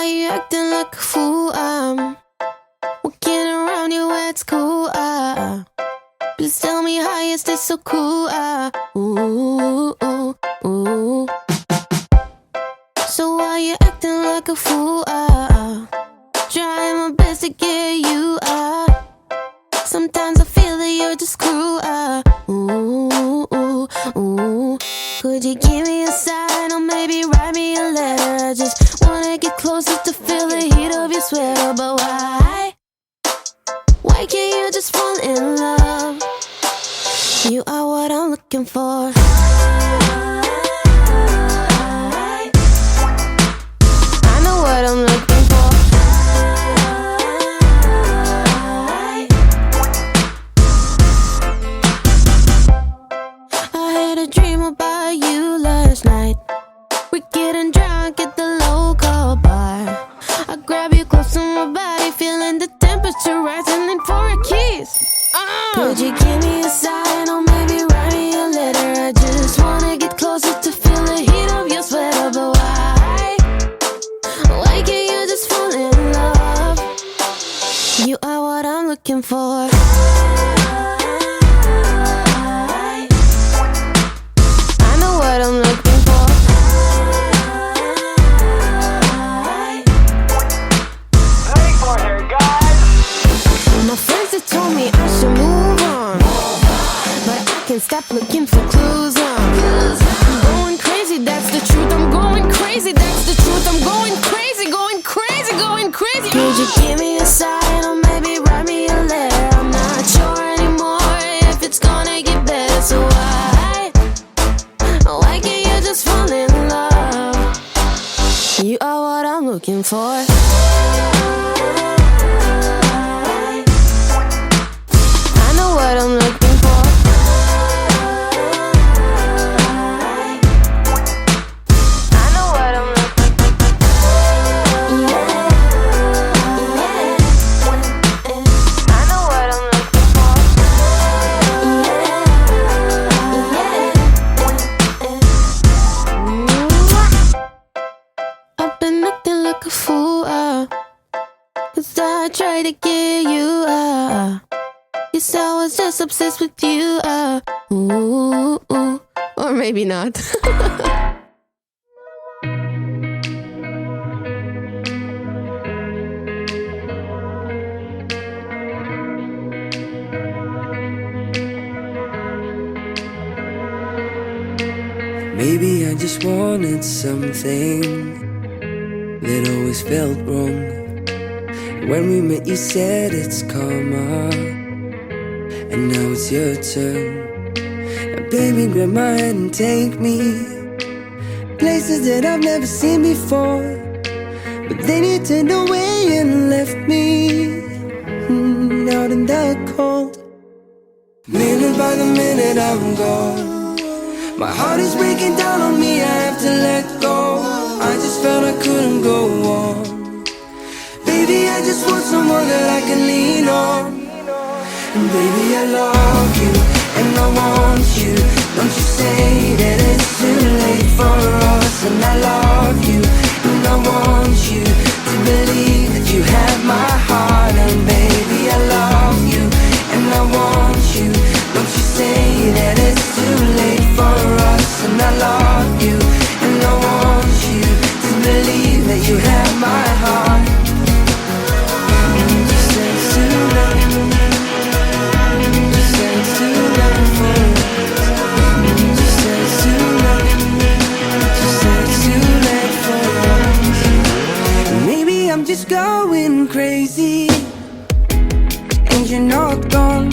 why you acting like a fool? I'm walking around you at school. Please tell me how you stay so cool. Ooh, ooh, ooh. So why you acting like a fool? Trying my best to get you. Sometimes I feel that you're just cruel. Ooh, ooh, ooh. Could you give me a sign or maybe write me a letter? I just wanna get closer to feel the heat of your sweater. But why? Why can't you just fall in love? You are what I'm looking for. I know what I'm looking for. I had a dream about you last night. We're getting drunk at the local bar. I grab you close to my body, feeling the temperature rising in for a kiss. Could you give me a sign or maybe write me a letter? I just wanna get closer to feel the heat of your sweater. But why? Why can't you just fall in love? You are what I'm looking for. I know what I'm looking for. My friends have told me I should move on, but I can't stop looking for clues. I'm going crazy, that's the truth. I'm going crazy, that's the truth. I'm going crazy, going crazy, going crazy. Could you give me a sign or maybe write me a letter? I'm not sure anymore if it's gonna get better. So why can't you just fall in love? You are what I'm looking for. What I'm looking for. I know what I'm looking for. I know what I'm looking for. I've been acting like a fool, 'cause I tried to get you. Guess I was just obsessed with you. Ooh, ooh. Or maybe not. Maybe I just wanted something that always felt wrong. When we met you said it's karma, and now it's your turn. Now baby, grab my hand and take me places that I've never seen before. But then you turned away and left me out in the cold. Minute by the minute I'm gone. My heart is breaking down on me, I have to let go. I just felt I couldn't go on. Baby, I just want someone that I can lean on. And baby, I love you, and I want you. Don't you say that it's too late for us. And I love you, and I want you to believe that you have my heart. And baby, I love you, and I want you. Don't you say that it's too late for us. And I love you, and I want you to believe that you have my heart. You say it's too late. I'm just going crazy, and you're not gone.